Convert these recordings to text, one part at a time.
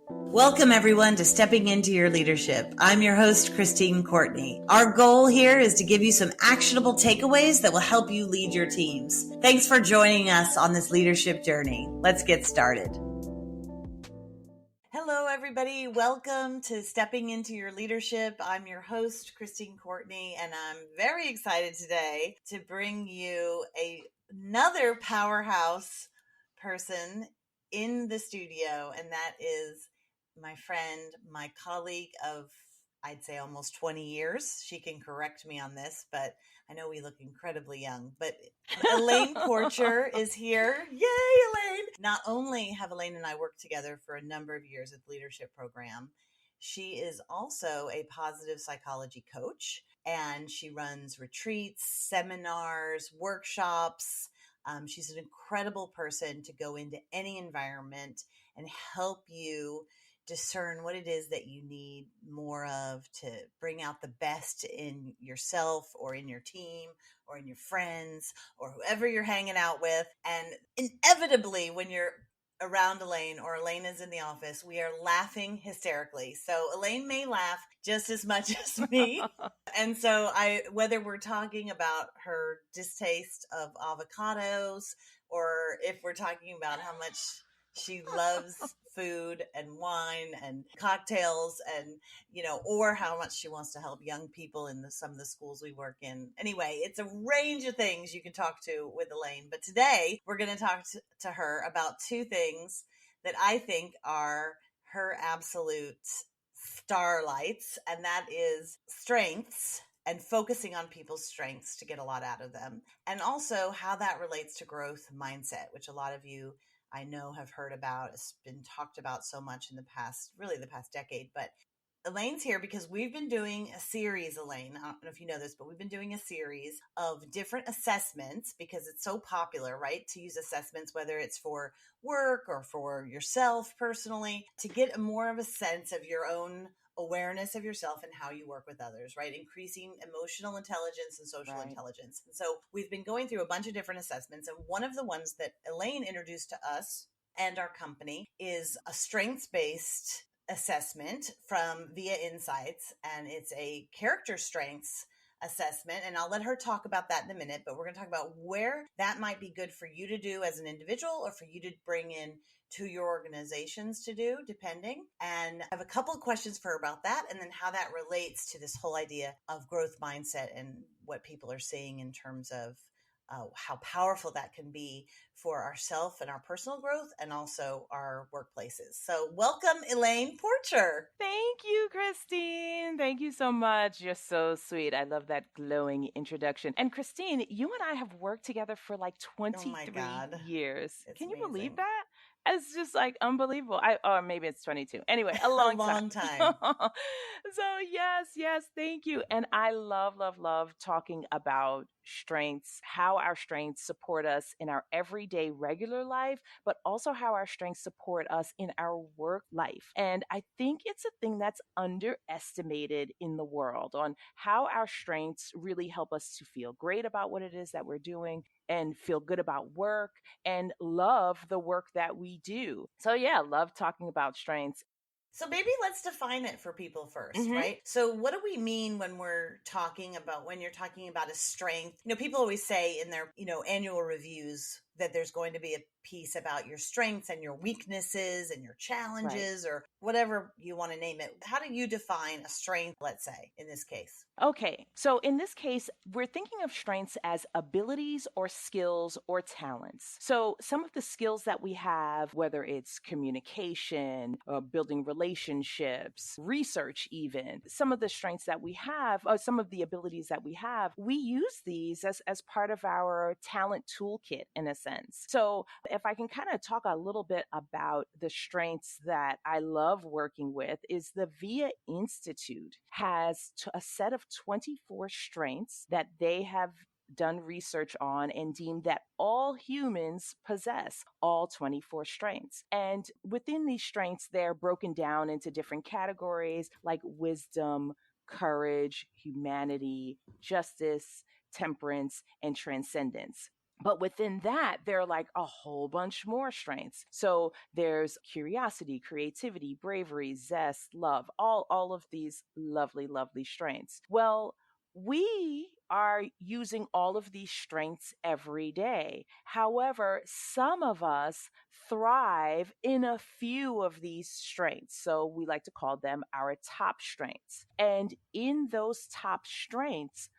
Welcome, everyone, to Stepping Into Your Leadership. I'm your host, Christine Courtney. Our goal here is to give you some actionable takeaways that will help you lead your teams. Thanks for joining us on this leadership journey. Let's get started. Hello, everybody. Welcome to Stepping Into Your Leadership. I'm your host, Christine Courtney, and I'm very excited today to bring you another powerhouse person in the studio, and that is my friend, my colleague of, I'd say, almost 20 years. She can correct me on this, but I know we look incredibly young. But Elaine Porcher is here. Yay, Elaine! Not only have Elaine and I worked together for a number of years at the leadership program, she is also a positive psychology coach, and she runs retreats, seminars, workshops. She's an incredible person to go into any environment and help you discern what it is that you need more of to bring out the best in yourself or in your team or in your friends or whoever you're hanging out with. And inevitably, when you're around Elaine or Elaine is in the office, we are laughing hysterically. So Elaine may laugh just as much as me. And so whether we're talking about her distaste of avocados or if we're talking about how much she loves food and wine and cocktails and, or how much she wants to help young people in some of the schools we work in. Anyway, it's a range of things you can talk to with Elaine. But today we're going to talk to her about two things that I think are her absolute starlights, and that is strengths and focusing on people's strengths to get a lot out of them, and also how that relates to growth mindset, which a lot of you I know have heard about. It's been talked about so much in the past decade. But Elaine's here because we've been doing a series, Elaine. I don't know if you know this, but we've been doing a series of different assessments because it's so popular, right? To use assessments, whether it's for work or for yourself personally, to get more of a sense of your own awareness of yourself and how you work with others, right? Increasing emotional intelligence and social intelligence. And so we've been going through a bunch of different assessments. And one of the ones that Elaine introduced to us and our company is a strengths-based assessment from Via Insights. And it's a character strengths assessment. And I'll let her talk about that in a minute, but we're going to talk about where that might be good for you to do as an individual or for you to bring in to your organizations to do, depending. And I have a couple of questions for her about that, and then how that relates to this whole idea of growth mindset and what people are seeing in terms of how powerful that can be for ourselves and our personal growth and also our workplaces. So welcome, Elaine Porcher. Thank you, Christine. Thank you so much. You're so sweet. I love that glowing introduction. And Christine, you and I have worked together for like 23 years. Can you believe that? It's just like unbelievable. Or maybe it's 22. Anyway, a long time. So yes, thank you. And I love talking about strengths, how our strengths support us in our everyday regular life, but also how our strengths support us in our work life. And I think it's a thing that's underestimated in the world on how our strengths really help us to feel great about what it is that we're doing and feel good about work and love the work that we do. So yeah, love talking about strengths. So maybe let's define it for people first, right? So what do we mean when you're talking about a strength? People always say in their, annual reviews that there's going to be a piece about your strengths and your weaknesses and your challenges or whatever you want to name it. How do you define a strength, let's say, in this case? Okay, so in this case, we're thinking of strengths as abilities or skills or talents. So some of the skills that we have, whether it's communication, building relationships, research even, some of the strengths that we have, some of the abilities that we have, we use these as part of our talent toolkit in a sense. So if I can kind of talk a little bit about the strengths that I love working with, is the VIA Institute has a set of 24 strengths that they have done research on and deemed that all humans possess all 24 strengths. And within these strengths, they're broken down into different categories like wisdom, courage, humanity, justice, temperance, and transcendence. But within that, there are like a whole bunch more strengths. So there's curiosity, creativity, bravery, zest, love, all of these lovely, lovely strengths. Well, we are using all of these strengths every day. However, some of us thrive in a few of these strengths. So we like to call them our top strengths. And in those top strengths,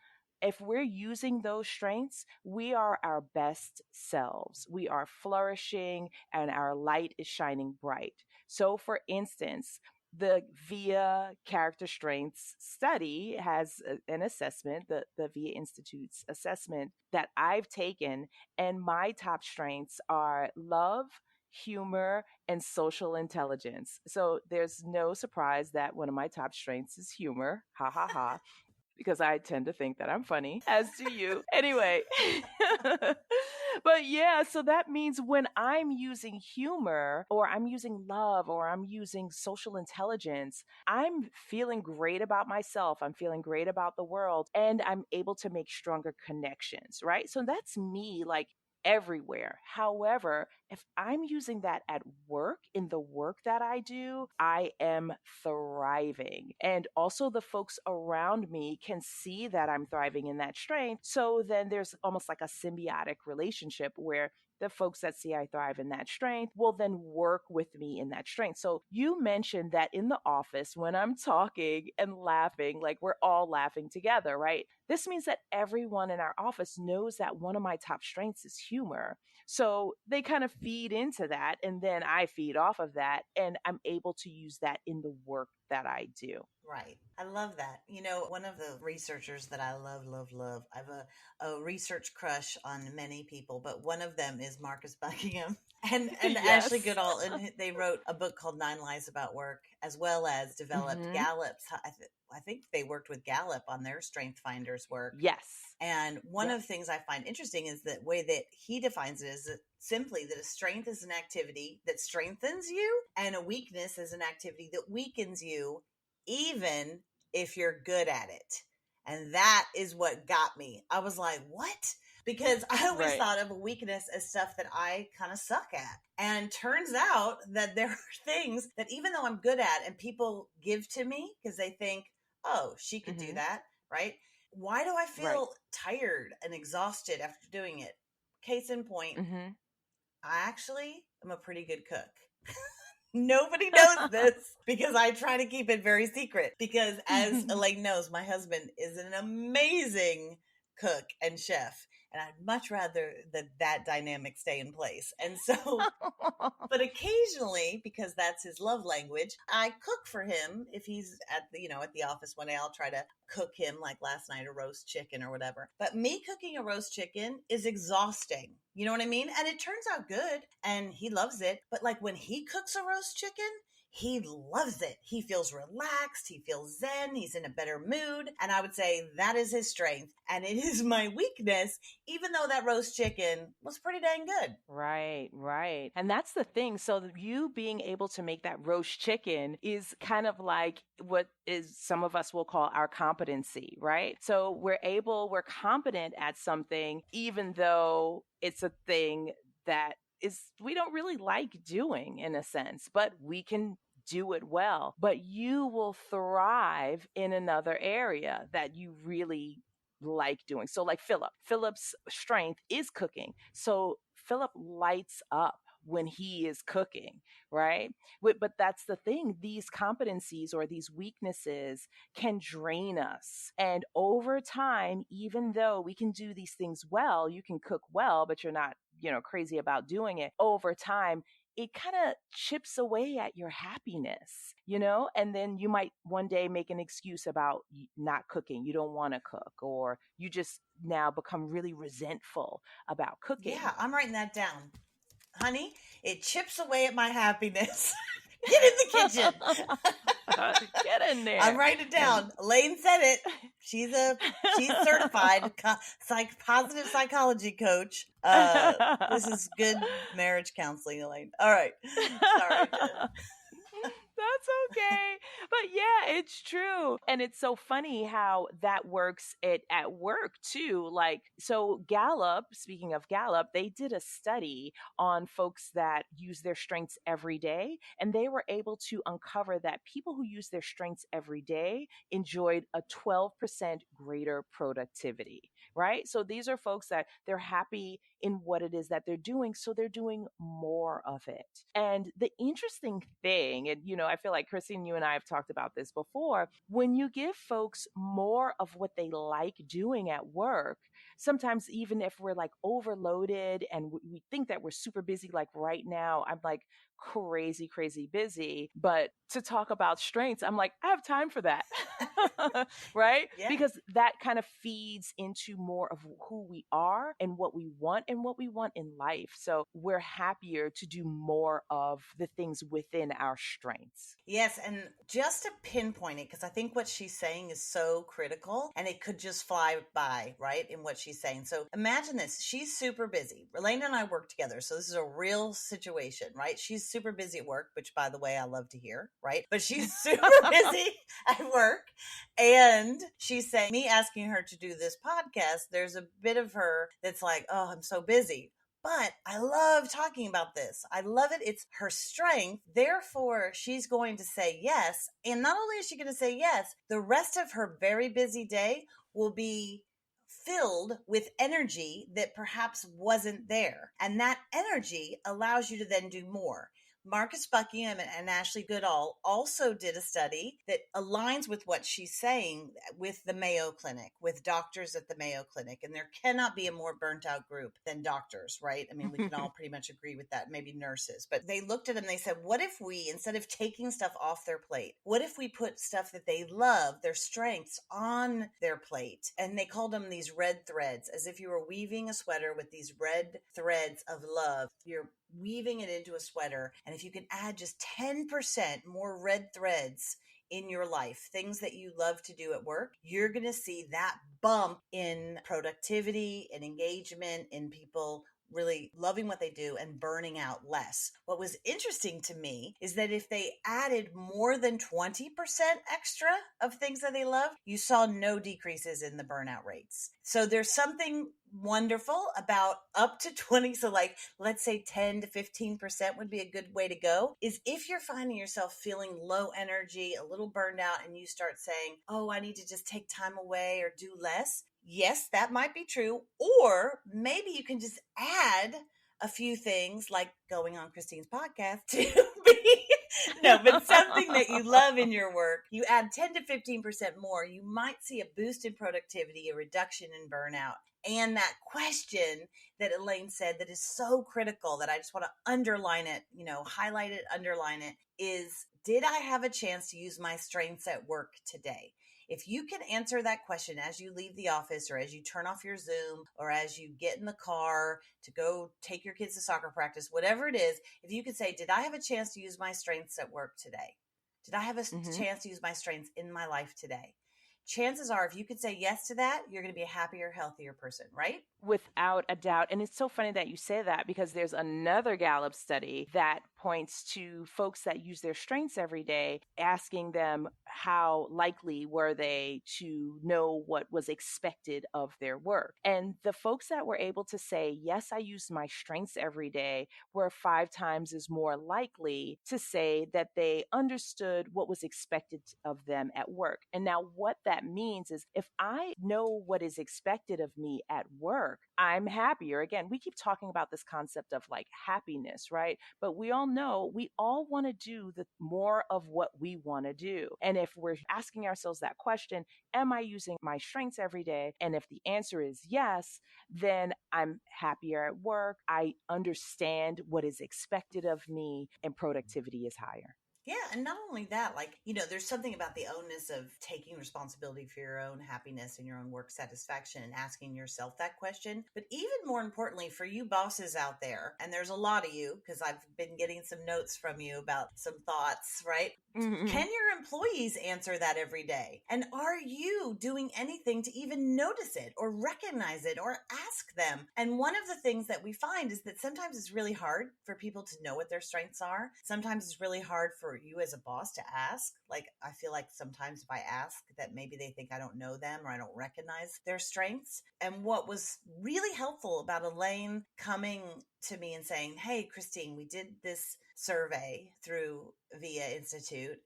if we're using those strengths, we are our best selves. We are flourishing and our light is shining bright. So, for instance, the VIA Character Strengths study has an assessment, the VIA Institute's assessment that I've taken, and my top strengths are love, humor, and social intelligence. So there's no surprise that one of my top strengths is humor. Ha ha ha, because I tend to think that I'm funny, as do you. Anyway, but yeah, so that means when I'm using humor or I'm using love or I'm using social intelligence, I'm feeling great about myself. I'm feeling great about the world, and I'm able to make stronger connections, right? So that's me, like, everywhere. However, if I'm using that at work, in the work that I do, I am thriving. And also, the folks around me can see that I'm thriving in that strength. So then there's almost like a symbiotic relationship where the folks that see I thrive in that strength will then work with me in that strength. So you mentioned that in the office, when I'm talking and laughing, like we're all laughing together, right? This means that everyone in our office knows that one of my top strengths is humor. So they kind of feed into that, and then I feed off of that, and I'm able to use that in the work that I do. Right. I love that. You know, one of the researchers that I love, love, love, I have a research crush on many people, but one of them is Marcus Buckingham and Ashley Yes. Goodall. And they wrote a book called Nine Lies About Work, as well as developed Hmm. Gallup's. I think they worked with Gallup on their Strength Finders work. Yes. And one Yep. of the things I find interesting is the way that he defines it is that simply that a strength is an activity that strengthens you, and a weakness is an activity that weakens you, even if you're good at it. And that is what got me. I was like, what? Because I always Right. thought of a weakness as stuff that I kind of suck at. And turns out that there are things that even though I'm good at and people give to me because they think, oh, she could do Hmm. that, right? Why do I Right. feel tired and exhausted after doing it? Case in point, Hmm. I actually am a pretty good cook. Nobody knows this because I try to keep it very secret. Because as Elaine knows, my husband is an amazing cook and chef. And I'd much rather that dynamic stay in place. And so, but occasionally, because that's his love language, I cook for him. If he's at the office one day, I'll try to cook him, like last night, a roast chicken or whatever. But me cooking a roast chicken is exhausting. You know what I mean? And it turns out good and he loves it. But like when he cooks a roast chicken, he loves it. He feels relaxed. He feels zen. He's in a better mood. And I would say that is his strength. And it is my weakness, even though that roast chicken was pretty dang good. Right, right. And that's the thing. So you being able to make that roast chicken is kind of like what is some of us will call our competency, right? So we're competent at something, even though it's a thing that is we don't really like doing in a sense, but we can do it well. But you will thrive in another area that you really like doing. So like Philip's strength is cooking. So Philip lights up when he is cooking, right? But that's the thing. These competencies or these weaknesses can drain us. And over time, even though we can do these things well, you can cook well, but you're not, crazy about doing it. Over time, it kind of chips away at your happiness, and then you might one day make an excuse about not cooking. You don't want to cook, or you just now become really resentful about cooking. Yeah, I'm writing that down. Honey, it chips away at my happiness. Get in the kitchen. Get in I'm there. writing it And down. Elaine said it. She's certified positive psychology coach. This is good marriage counseling, Elaine. All right. Sorry, Jen. That's okay. But yeah, it's true. And it's so funny how that works at work too. Like, so Gallup, speaking of Gallup, they did a study on folks that use their strengths every day. And they were able to uncover that people who use their strengths every day enjoyed a 12% greater productivity, right? So these are folks that they're happy in what it is that they're doing. So they're doing more of it. And the interesting thing, and I feel like Christine, you and I have talked about this before, when you give folks more of what they like doing at work, sometimes even if we're like overloaded and we think that we're super busy, like right now, I'm like crazy, crazy busy. But to talk about strengths, I'm like, I have time for that. Right? Yeah. Because that kind of feeds into more of who we are and what we want in life. So we're happier to do more of the things within our strengths. Yes, and just to pinpoint it, because I think what she's saying is so critical and it could just fly by, right, in what she's saying. So imagine this. She's super busy. Elaine and I work together, so this is a real situation, right? She's super busy at work, which, by the way, I love to hear, right? But she's super busy at work. And she's saying, me asking her to do this podcast, there's a bit of her that's like, oh, I'm so busy. But I love talking about this. I love it. It's her strength. Therefore, she's going to say yes. And not only is she going to say yes, the rest of her very busy day will be filled with energy that perhaps wasn't there. And that energy allows you to then do more. Marcus Buckingham and Ashley Goodall also did a study that aligns with what she's saying with the Mayo Clinic, with doctors at the Mayo Clinic. And there cannot be a more burnt out group than doctors, right? I mean, we can all pretty much agree with that, maybe nurses. But they looked at them, they said, what if we, instead of taking stuff off their plate, what if we put stuff that they love, their strengths, on their plate? And they called them these red threads, as if you were weaving a sweater with these red threads of love. You're weaving it into a sweater. And if you can add just 10% more red threads in your life, things that you love to do at work, you're going to see that bump in productivity and engagement, in people really loving what they do and burning out less. What was interesting to me is that if they added more than 20% extra of things that they love, you saw no decreases in the burnout rates. So there's something wonderful about up to 20. So like, let's say 10 to 15% would be a good way to go, is if you're finding yourself feeling low energy, a little burned out, and you start saying, oh, I need to just take time away or do less. Yes, that might be true. Or maybe you can just add a few things like going on Christine's podcast to be, no, but something that you love in your work. You add 10 to 15% more, you might see a boost in productivity, a reduction in burnout. And that question that Elaine said that is so critical, that I just want to underline it, highlight it, underline it, is, did I have a chance to use my strengths at work today? If you can answer that question as you leave the office, or as you turn off your Zoom, or as you get in the car to go take your kids to soccer practice, whatever it is, if you could say, did I have a chance to use my strengths at work today? Did I have a chance to use my strengths in my life today? Chances are, if you could say yes to that, you're going to be a happier, healthier person, right? Without a doubt. And it's so funny that you say that, because there's another Gallup study that points to folks that use their strengths every day, asking them how likely were they to know what was expected of their work. And the folks that were able to say, yes, I use my strengths every day, were 5 times as more likely to say that they understood what was expected of them at work. And now what that means is, if I know what is expected of me at work, I'm happier. Again, we keep talking about this concept of like happiness, right? But we all know we all want to do the more of what we want to do. And if we're asking ourselves that question, am I using my strengths every day? And if the answer is yes, then I'm happier at work. I understand what is expected of me, and productivity is higher. Yeah, and not only that, there's something about the onus of taking responsibility for your own happiness and your own work satisfaction, and asking yourself that question. But even more importantly, for you bosses out there, and there's a lot of you, because I've been getting some notes from you about some thoughts, right? Mm-hmm. Can your employees answer that every day? And are you doing anything to even notice it or recognize it or ask them? And one of the things that we find is that sometimes it's really hard for people to know what their strengths are. Sometimes it's really hard for you as a boss to ask. Like, I feel like sometimes if I ask that maybe they think I don't know them or I don't recognize their strengths. And what was really helpful about Elaine coming to me and saying, hey, Christine, we did this survey through VIA Institute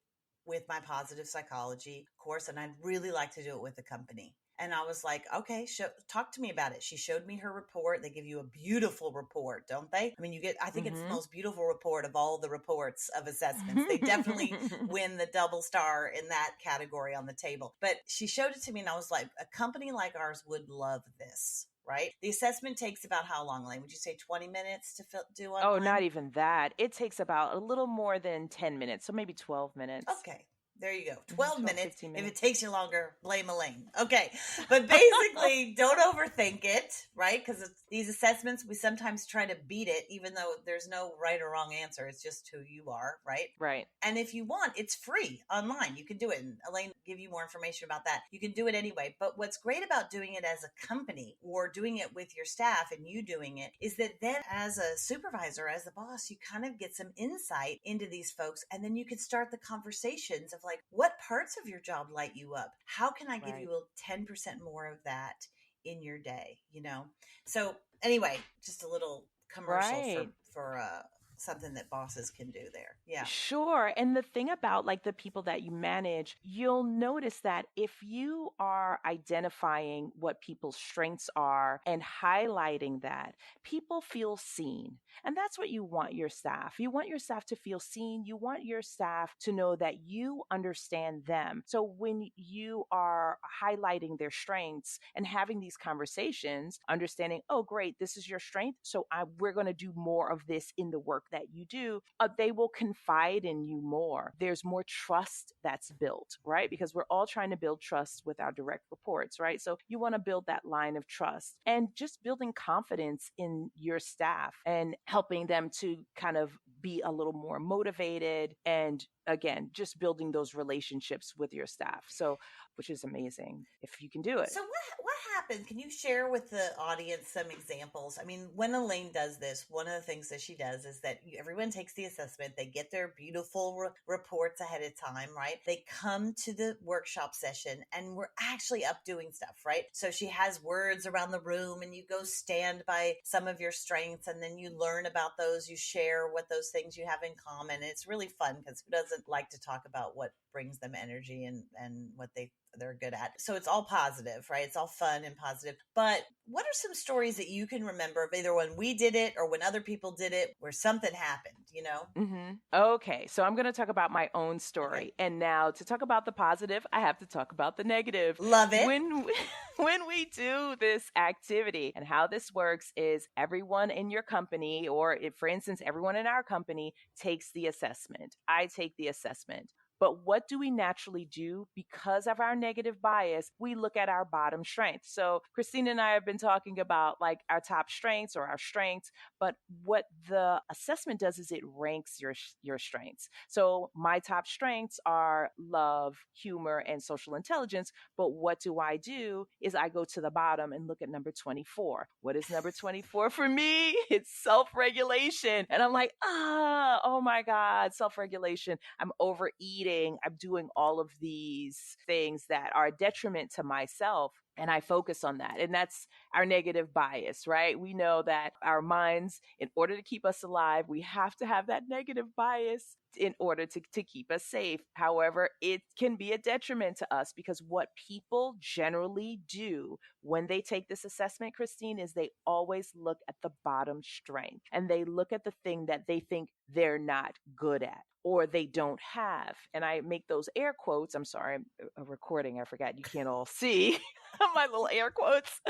with my positive psychology course, and I'd really like to do it with the company. And I was like, okay, talk to me about it. She showed me her report. They give you a beautiful report, don't they? I mean, I think it's the most beautiful report of all the reports of assessments. They definitely win the double star in that category on the table. But she showed it to me and I was like, a company like ours would love this. Right? The assessment takes about how long, Elaine? Would you say 20 minutes to do online? Oh, not even that. It takes about a little more than 10 minutes, so maybe 12 minutes. Okay. There you go. 12 minutes. 15 minutes. If it takes you longer, blame Elaine. Okay. But basically, don't overthink it, right? Because these assessments, we sometimes try to beat it, even though there's no right or wrong answer. It's just who you are, right? Right. And if you want, it's free online. You can do it. And Elaine will give you more information about that. You can do it anyway. But what's great about doing it as a company or doing it with your staff and you doing it is that then as a supervisor, as a boss, you kind of get some insight into these folks. And then you can start the conversations of like, what parts of your job light you up? How can I give you a 10% more of that in your day? So anyway, just a little commercial for something that bosses can do there. Yeah. Sure. And the thing about like the people that you manage, you'll notice that if you are identifying what people's strengths are and highlighting that, people feel seen. And that's what you want your staff. You want your staff to feel seen. You want your staff to know that you understand them. So when you are highlighting their strengths and having these conversations, understanding, oh, great, this is your strength. So we're going to do more of this in the work that you do, they will confide in you more. There's more trust that's built, right? Because we're all trying to build trust with our direct reports, right? So you want to build that line of trust and just building confidence in your staff and helping them to kind of be a little more motivated and again, just building those relationships with your staff. So, which is amazing if you can do it. So what happens? Can you share with the audience some examples? I mean, when Elaine does this, one of the things that she does is that everyone takes the assessment. They get their beautiful reports ahead of time, right? They come to the workshop session and we're actually up doing stuff, right? So she has words around the room and you go stand by some of your strengths and then you learn about those. You share what those things you have in common. And it's really fun because who doesn't like to talk about what brings them energy and what they're good at. So it's all positive, right? It's all fun and positive. But what are some stories that you can remember of either when we did it or when other people did it where something happened, Okay. So I'm going to talk about my own story. Okay. And now to talk about the positive, I have to talk about the negative. Love it. When we do this activity and how this works is everyone in your company, or if, for instance, everyone in our company takes the assessment. I take the assessment. But what do we naturally do? Because of our negative bias, we look at our bottom strengths. So Christine and I have been talking about like our top strengths or our strengths, but what the assessment does is it ranks your strengths. So my top strengths are love, humor, and social intelligence. But what do? Is I go to the bottom and look at number 24. What is number 24 for me? It's self-regulation. And I'm like, oh my God, self-regulation. I'm overeating. I'm doing all of these things that are a detriment to myself. And I focus on that. And that's our negative bias, right? We know that our minds, in order to keep us alive, we have to have that negative bias in order to keep us safe. However, it can be a detriment to us because what people generally do when they take this assessment, Christine, is they always look at the bottom strength and they look at the thing that they think they're not good at or they don't have. And I make those air quotes. I'm sorry, I'm a recording. I forgot you can't all see my little air quotes.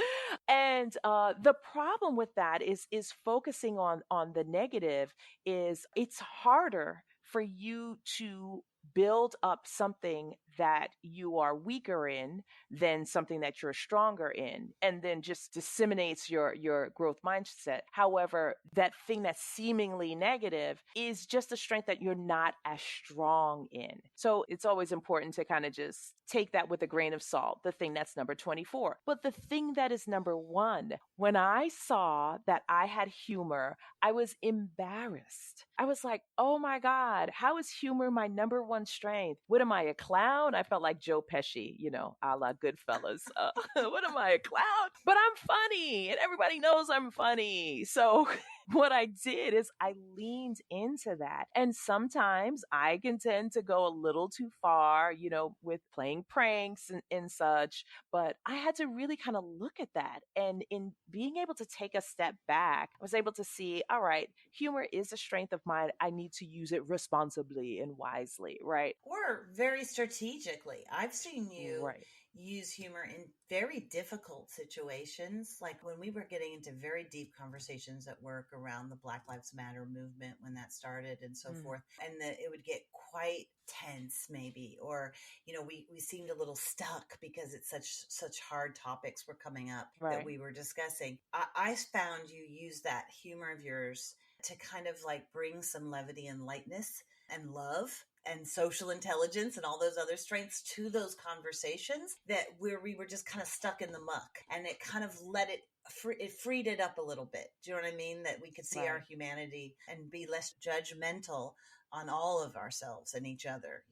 And the problem with that is focusing on the negative is it's harder for you to build up something that you are weaker in than something that you're stronger in, and then just disseminates your growth mindset. However, that thing that's seemingly negative is just a strength that you're not as strong in. So it's always important to kind of just take that with a grain of salt, the thing that's number 24. But the thing that is number 1, when I saw that I had humor, I was embarrassed. I was like, oh my God, how is humor my number 1 strength? What am I, a clown? I felt like Joe Pesci, a la Goodfellas. What am I, a clown? But I'm funny and everybody knows I'm funny. So what I did is I leaned into that. And sometimes I can tend to go a little too far, with playing pranks and such. But I had to really kind of look at that. And in being able to take a step back, I was able to see, all right, humor is a strength of mine. I need to use it responsibly and wisely, right? Or very strategically. I've seen you Right. use humor in very difficult situations, like when we were getting into very deep conversations at work around the Black Lives Matter movement when that started and so forth, and it would get quite tense maybe, or we seemed a little stuck because it's such hard topics were coming up that Right. we were discussing. I found you use that humor of yours to kind of like bring some levity and lightness and love and social intelligence and all those other strengths to those conversations that where we were just kind of stuck in the muck, and it kind of it freed it up a little bit. Do you know what I mean? That we could see our Right. humanity and be less judgmental on all of ourselves and each other,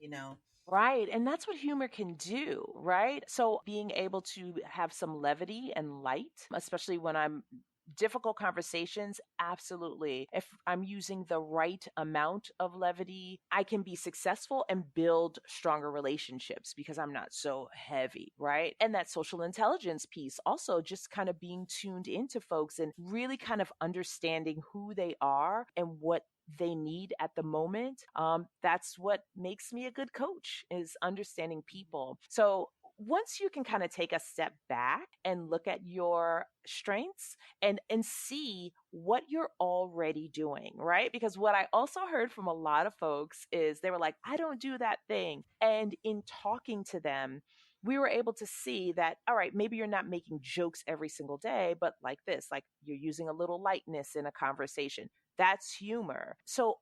Right. And that's what humor can do, right? So being able to have some levity and light, especially when I'm difficult conversations, absolutely. If I'm using the right amount of levity, I can be successful and build stronger relationships because I'm not so heavy, right? And that social intelligence piece also, just kind of being tuned into folks and really kind of understanding who they are and what they need at the moment. That's what makes me a good coach, is understanding people. So once you can kind of take a step back and look at your strengths and see what you're already doing, right? Because what I also heard from a lot of folks is they were like, I don't do that thing. And in talking to them, we were able to see that, all right, maybe you're not making jokes every single day, but like this, like you're using a little lightness in a conversation. That's humor. So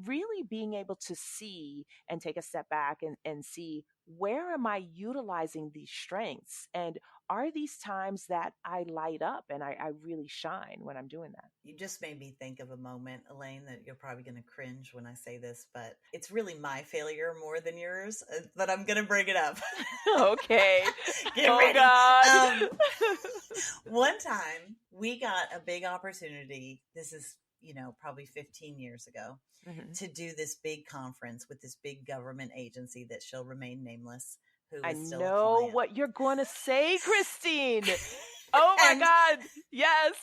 really being able to see and take a step back and see, where am I utilizing these strengths? And are these times that I light up and I really shine when I'm doing that? You just made me think of a moment, Elaine, that you're probably going to cringe when I say this, but it's really my failure more than yours, but I'm going to bring it up. Okay. Get Oh, ready. God. One time we got a big opportunity. This is, probably 15 years ago, to do this big conference with this big government agency that shall remain nameless, who I is still a know client. what you're going to say, Christine. Oh my And- God. Yes.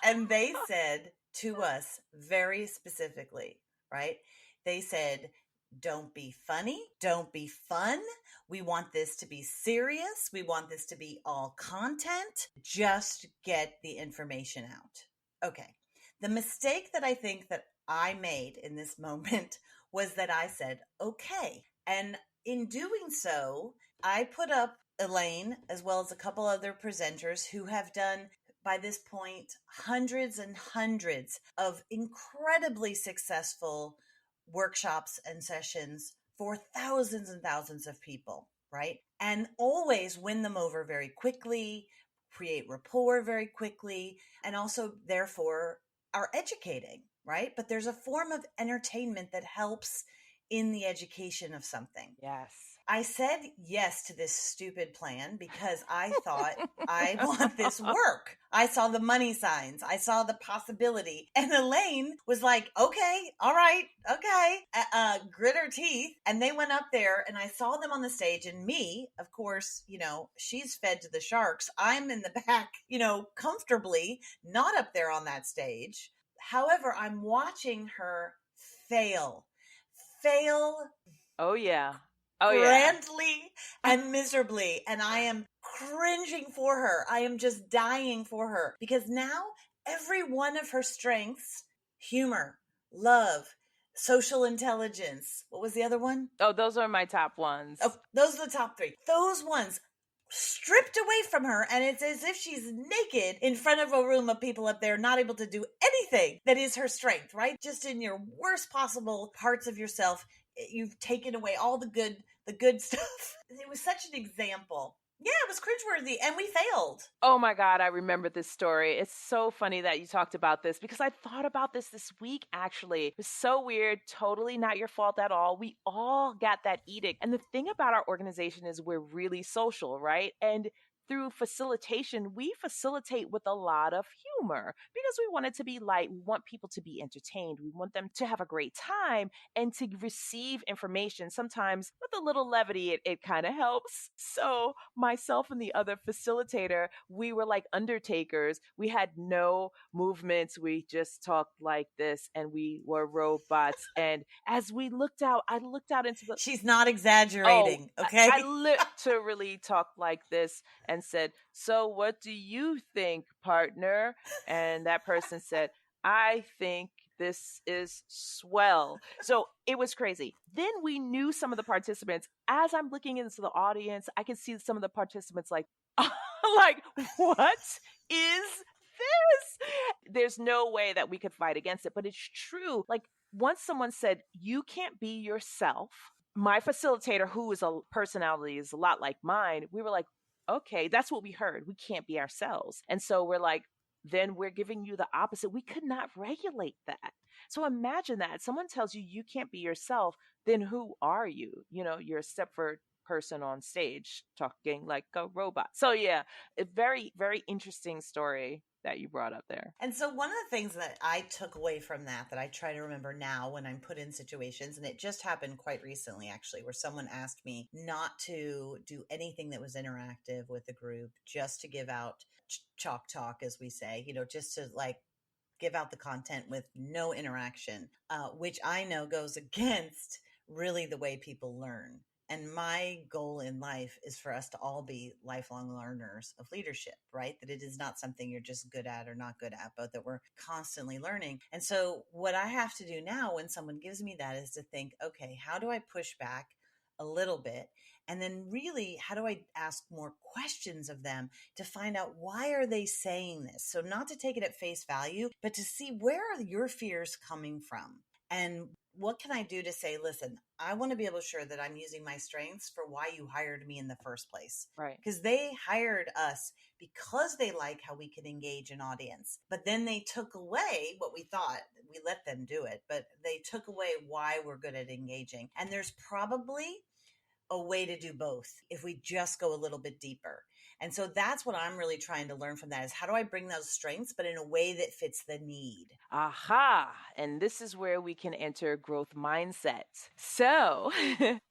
And they said to us very specifically, right? They said, don't be funny. Don't be fun. We want this to be serious. We want this to be all content. Just get the information out. Okay. The mistake that I think that I made in this moment was that I said, okay. And in doing so, I put up Elaine, as well as a couple other presenters who have done, by this point, hundreds and hundreds of incredibly successful workshops and sessions for thousands and thousands of people, right? And always win them over very quickly, create rapport very quickly, and also, therefore, are educating, right? But there's a form of entertainment that helps in the education of something. Yes. I said yes to this stupid plan because I thought, I want this work. I saw the money signs. I saw the possibility. And Elaine was like, okay, all right, okay. Grit her teeth. And they went up there and I saw them on the stage, and me, of course, she's fed to the sharks. I'm in the back, comfortably not up there on that stage. However, I'm watching her fail. Oh, yeah. Oh, yeah. Grandly and miserably, and I am cringing for her. I am just dying for her, because now every one of her strengths, humor, love, social intelligence. What was the other one? Oh, those are my top ones. Oh, those are the top three. Those ones stripped away from her, and it's as if she's naked in front of a room of people up there, not able to do anything that is her strength, right? Just in your worst possible parts of yourself, you've taken away all the good stuff. It was such an example. Yeah, it was cringeworthy, and we failed. Oh my God, I remember this story. It's so funny that you talked about this because I thought about this week, actually. It was so weird, totally not your fault at all. We all got that edict. And the thing about our organization is we're really social, right? And through facilitation, we facilitate with a lot of humor because we want it to be light. We want people to be entertained. We want them to have a great time and to receive information. Sometimes with a little levity, it kind of helps. So myself and the other facilitator, we were like undertakers. We had no movements. We just talked like this and we were robots. And as we looked out, I looked out into the... She's not exaggerating, okay? I literally talked like this and said, "So what do you think, partner?" And that person said, "I think this is swell." So it was crazy. Then we knew some of the participants. As I'm looking into the audience, I can see some of the participants like, like, what is this? There's no way that we could fight against it, but it's true. Like, once someone said, "You can't be yourself," my facilitator, who is a personality is a lot like mine, we were like, okay, that's what we heard. We can't be ourselves. And so we're like, then we're giving you the opposite. We could not regulate that. So imagine that. Someone tells you you can't be yourself, then who are you? You know, you're a Stepford person on stage talking like a robot. So yeah, a very, very interesting story that you brought up there. And so one of the things that I took away from that I try to remember now when I'm put in situations, and it just happened quite recently actually, where someone asked me not to do anything that was interactive with the group, just to give out chalk talk, as we say, just to like give out the content with no interaction, which I know goes against really the way people learn. And my goal in life is for us to all be lifelong learners of leadership, right? That it is not something you're just good at or not good at, but that we're constantly learning. And so what I have to do now when someone gives me that is to think, okay, how do I push back a little bit? And then really, how do I ask more questions of them to find out why are they saying this? So not to take it at face value, but to see where are your fears coming from? And what can I do to say, listen, I want to be able to ensure that I'm using my strengths for why you hired me in the first place. Right. Because they hired us because they like how we can engage an audience. But then they took away what we thought. We let them do it, but they took away why we're good at engaging. And there's probably a way to do both if we just go a little bit deeper. And so that's what I'm really trying to learn from that is how do I bring those strengths, but in a way that fits the need? Aha. And this is where we can enter growth mindset. So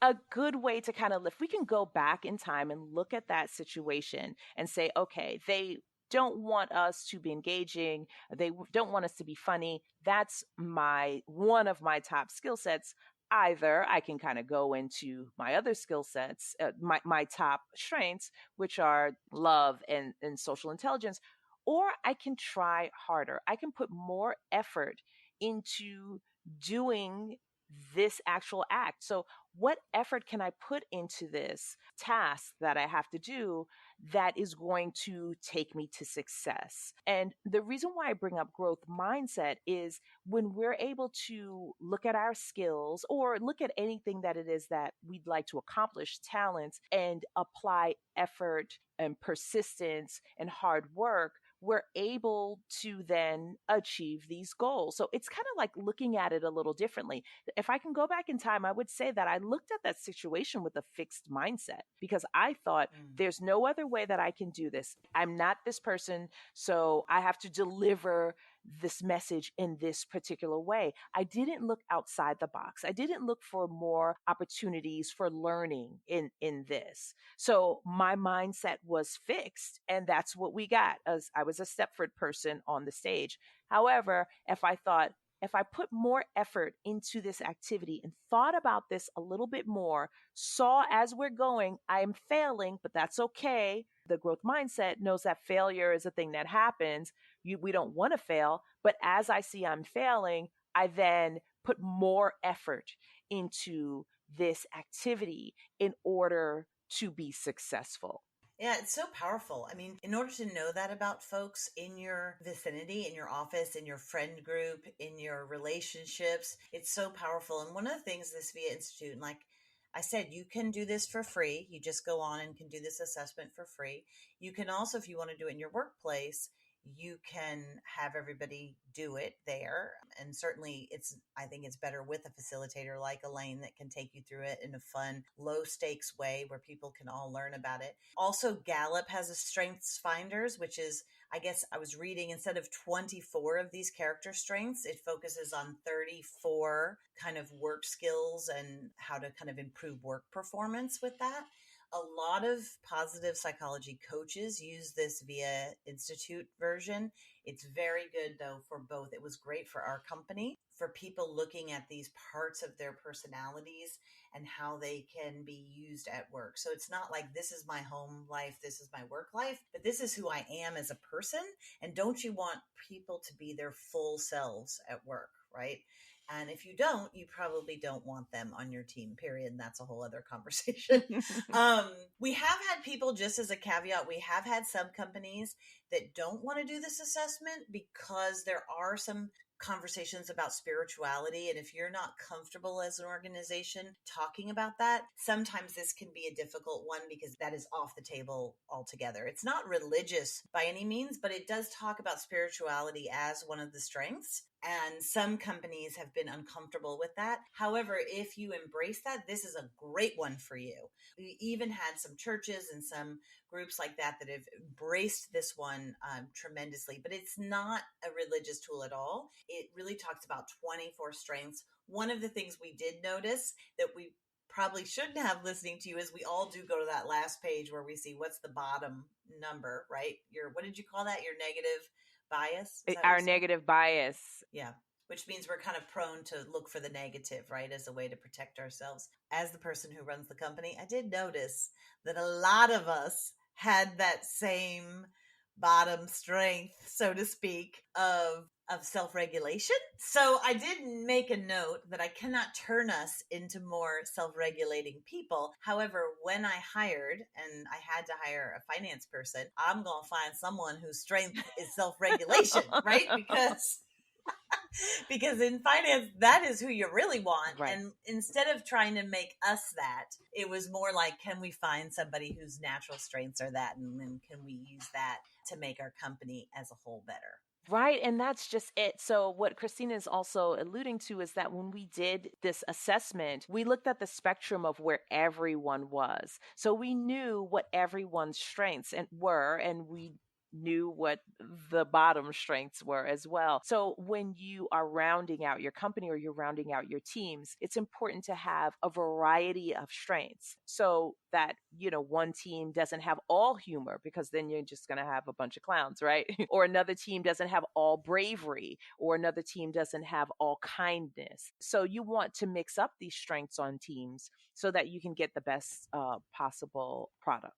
a good way to kind of lift, we can go back in time and look at that situation and say, okay, they don't want us to be engaging. They don't want us to be funny. That's one of my top skill sets. Either I can kind of go into my other skill sets, my top strengths, which are love and social intelligence, or I can try harder. I can put more effort into doing this actual act. So, what effort can I put into this task that I have to do that is going to take me to success? And the reason why I bring up growth mindset is when we're able to look at our skills or look at anything that it is that we'd like to accomplish, talents, and apply effort and persistence and hard work, we're able to then achieve these goals. So it's kind of like looking at it a little differently. If I can go back in time, I would say that I looked at that situation with a fixed mindset because I thought there's no other way that I can do this. I'm not this person, so I have to deliver this message in this particular way. I didn't look outside the box. I didn't look for more opportunities for learning in this. So my mindset was fixed, and that's what we got. As I was a Stepford person on the stage. However, if I put more effort into this activity and thought about this a little bit more, saw as we're going, I'm failing, but that's okay. The growth mindset knows that failure is a thing that happens. We don't want to fail, but as I see I'm failing, I then put more effort into this activity in order to be successful. Yeah, it's so powerful. I mean, in order to know that about folks in your vicinity, in your office, in your friend group, in your relationships, it's so powerful. And one of the things this VIA Institute, and like I said, you can do this for free. You just go on and can do this assessment for free. You can also, if you want to do it in your workplace, you can have everybody do it there. And certainly I think it's better with a facilitator like Elaine that can take you through it in a fun, low stakes way where people can all learn about it. Also, Gallup has a strengths finders, which is, I guess I was reading, instead of 24 of these character strengths, it focuses on 34 kind of work skills and how to kind of improve work performance with that. A lot of positive psychology coaches use this VIA Institute version. It's very good, though, for both. It was great for our company, for people looking at these parts of their personalities and how they can be used at work. So it's not like this is my home life, this is my work life, but this is who I am as a person. And don't you want people to be their full selves at work, right? And if you don't, you probably don't want them on your team, period. And that's a whole other conversation. We have had people, just as a caveat, we have had some companies that don't want to do this assessment because there are some conversations about spirituality. And if you're not comfortable as an organization talking about that, sometimes this can be a difficult one because that is off the table altogether. It's not religious by any means, but it does talk about spirituality as one of the strengths. And some companies have been uncomfortable with that. However, if you embrace that, this is a great one for you. We even had some churches and some groups like that that have embraced this one tremendously, but it's not a religious tool at all. It really talks about 24 strengths. One of the things we did notice that we probably shouldn't have listening to you is we all do go to that last page where we see what's the bottom number, right? What did you call that? Your negative bias? Our negative bias. Yeah. Which means we're kind of prone to look for the negative, right? As a way to protect ourselves. As the person who runs the company, I did notice that a lot of us had that same bottom strength, so to speak, of self-regulation. So I did make a note that I cannot turn us into more self-regulating people. However, when I hired, and I had to hire a finance person, I'm going to find someone whose strength is self-regulation, right? Because in finance, that is who you really want. Right. And instead of trying to make us that, it was more like, can we find somebody whose natural strengths are that? And then can we use that to make our company as a whole better? Right. And that's just it. So, what Christina is also alluding to is that when we did this assessment, we looked at the spectrum of where everyone was. So, we knew what everyone's strengths were, and we knew what the bottom strengths were as well. So when you are rounding out your company or you're rounding out your teams, it's important to have a variety of strengths so that, one team doesn't have all humor, because then you're just going to have a bunch of clowns, right? Or another team doesn't have all bravery, or another team doesn't have all kindness. So you want to mix up these strengths on teams so that you can get the best possible product.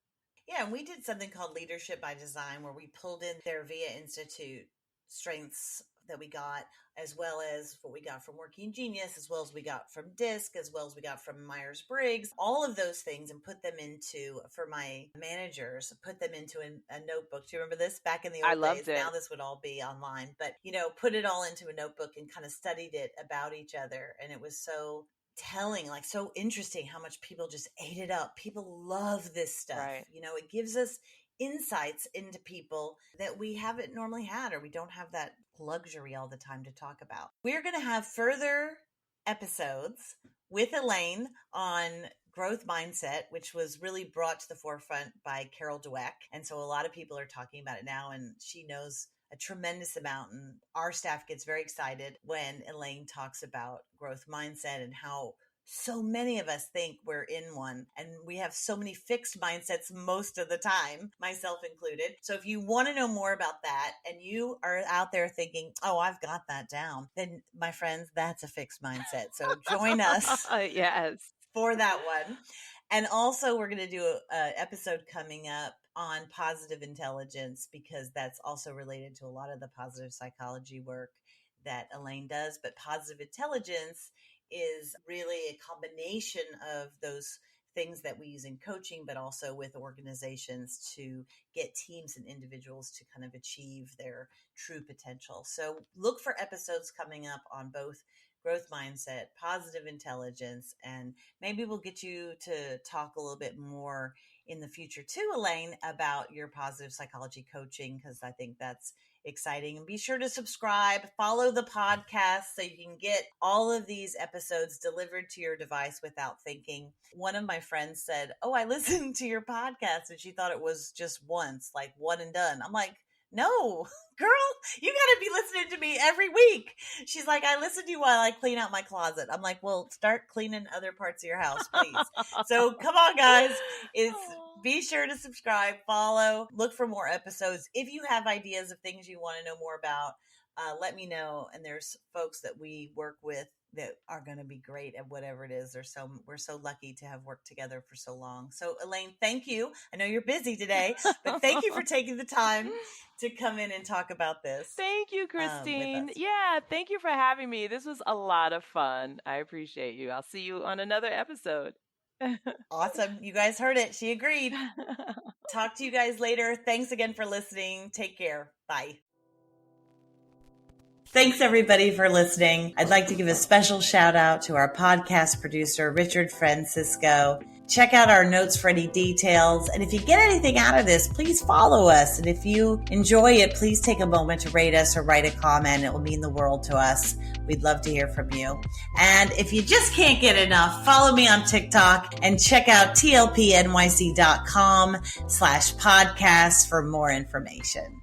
Yeah, and we did something called Leadership by Design, where we pulled in their VIA Institute strengths that we got, as well as what we got from Working Genius, as well as we got from DISC, as well as we got from Myers-Briggs, all of those things, and put them into, for my managers, put them into a notebook. Do you remember this back in the old I loved days? it. Now this would all be online, but, put it all into a notebook and kind of studied it about each other. And it was so telling, like so interesting how much people just ate it up. People love this stuff. Right. It gives us insights into people that we haven't normally had, or we don't have that luxury all the time to talk about. We're going to have further episodes with Elaine on growth mindset, which was really brought to the forefront by Carol Dweck. And so a lot of people are talking about it now, and she knows a tremendous amount, and our staff gets very excited when Elaine talks about growth mindset and how so many of us think we're in one, and we have so many fixed mindsets most of the time, myself included. So if you want to know more about that and you are out there thinking, oh, I've got that down, then my friends, that's a fixed mindset. So join us yes, for that one. And also we're going to do an episode coming up on positive intelligence, because that's also related to a lot of the positive psychology work that Elaine does, but positive intelligence is really a combination of those things that we use in coaching, but also with organizations to get teams and individuals to kind of achieve their true potential. So look for episodes coming up on both growth mindset, positive intelligence, and maybe we'll get you to talk a little bit more in the future too, Elaine, about your positive psychology coaching, because I think that's exciting. And be sure to subscribe, follow the podcast so you can get all of these episodes delivered to your device without thinking. One of my friends said, "Oh, I listened to your podcast," and she thought it was just once, like one and done. I'm like, "No, girl, you got to be listening to me every week." She's like, "I listen to you while I clean out my closet." I'm like, "Well, start cleaning other parts of your house, please." So come on, guys. Be sure to subscribe, follow, look for more episodes. If you have ideas of things you want to know more about, let me know. And there's folks that we work with that are going to be great at whatever it is. We're so lucky to have worked together for so long. So Elaine, thank you. I know you're busy today, but thank you for taking the time to come in and talk about this. Thank you, Christine. Yeah, thank you for having me. This was a lot of fun. I appreciate you. I'll see you on another episode. Awesome. You guys heard it. She agreed. Talk to you guys later. Thanks again for listening. Take care. Bye. Thanks everybody for listening. I'd like to give a special shout out to our podcast producer, Richard Francisco. Check out our notes for any details. And if you get anything out of this, please follow us. And if you enjoy it, please take a moment to rate us or write a comment. It will mean the world to us. We'd love to hear from you. And if you just can't get enough, follow me on TikTok and check out tlpnyc.com/podcast for more information.